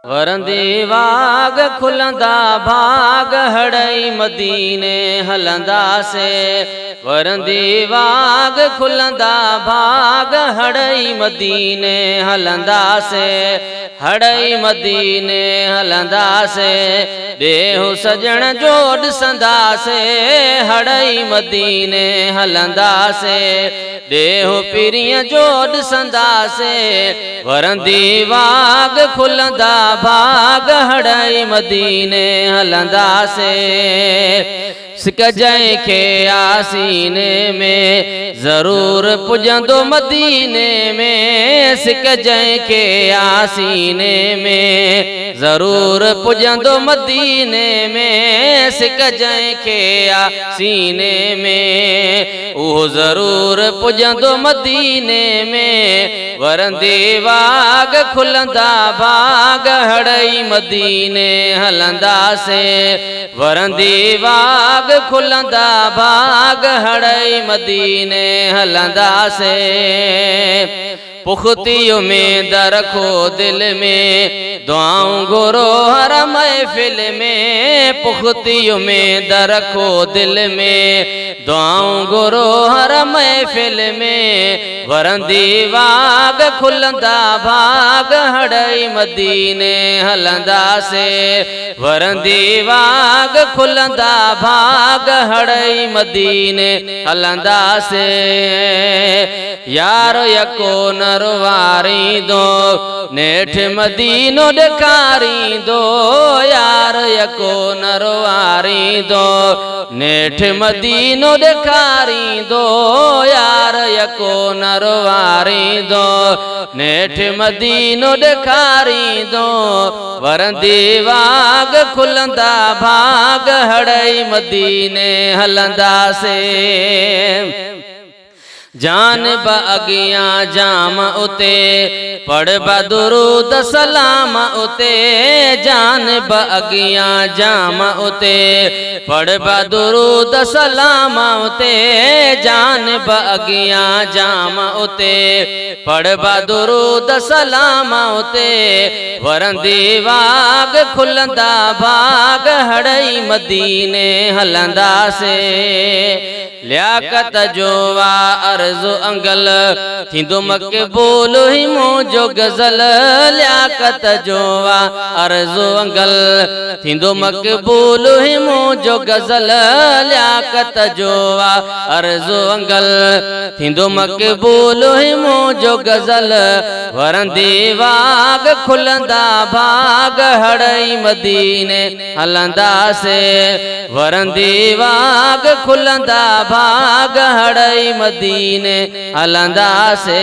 वरंदी वाग खुलंदा भाग हड़ई मदीने हलंदा से वरंदी वाग खुलंदा भाग हड़ई मदीने हलंदा से हड़ई मदीने हलंदा से बेहू सजण जो ॾिसंदा से हड़ई मदीने हलंदा से बेहू पीरीअ जो ॾिसंदा से वरंदी वाग खुलंदा भाग हड़ई मदीने हलंदा से सिक जंहिंखे आसीने में ज़रूर पुजंदो मदीने में सिक जंहिंखे आसीने में ज़रूर पुजंदो मदीने में सिक जंहिंखे आसीने में उहो ज़रूर पुजंदो मदीने में वरंदी वाग खुलंदा भाग हड़ई मदीने हलंदा से वरंदी वाग खुलंदा भाग हड़ई मदीने हलंदा से पुख्ती उम्मीद रखो दिल में दुआऊं घुरो हर महफिल में पुख्ती उम्मीद रखो दिल में दुआऊं घुरो हर महफिल में वरंदी वाग खुलंदा भाग हड़ई मदीने हलंदा से वरंदी वाग खुलंदा भाग हड़ई मदीने हलंदा से यार यको नरवारी दो नेठ मदीनो ॾेखारी दो यार यको नरवारी दो नेठ मदीनो ॾेखारी दो यार यको नरवारी दो नेठ मदीनो ॾेखारी दो वरंदी वाग खुलंदा भाग हड़ई मदीने हलंदा से जान ब अगियां जाम उते पढ़ ब दुरूद सलाम उते जान ब अगियां जाम उते पढ़ ब दुरूद सलाम उते जान ब अगियां जाम उते पढ़ ब दुरूद सलाम उते वरंदी वाग खुलंदा भाग हड़ई मदीने हलंदा से लियाकत जो वा अर्ज़ु अंगल थींदो मक़बूल ही मुंहिंजो गज़ल लियाकत जो वा अर्ज़ु अंगल थींदो मक़बूल ही मुंहिंजो गज़ल लियाकत जो वा अर्ज़ु अंगल थींदो मक़बूल ही मुंहिंजो गज़ल वरंदी वाग खुलंदा भाग हड़ई मदीने हलंदा से वरंदी वाग खुलंदा भाग हड़ई मदीने हलंदा से।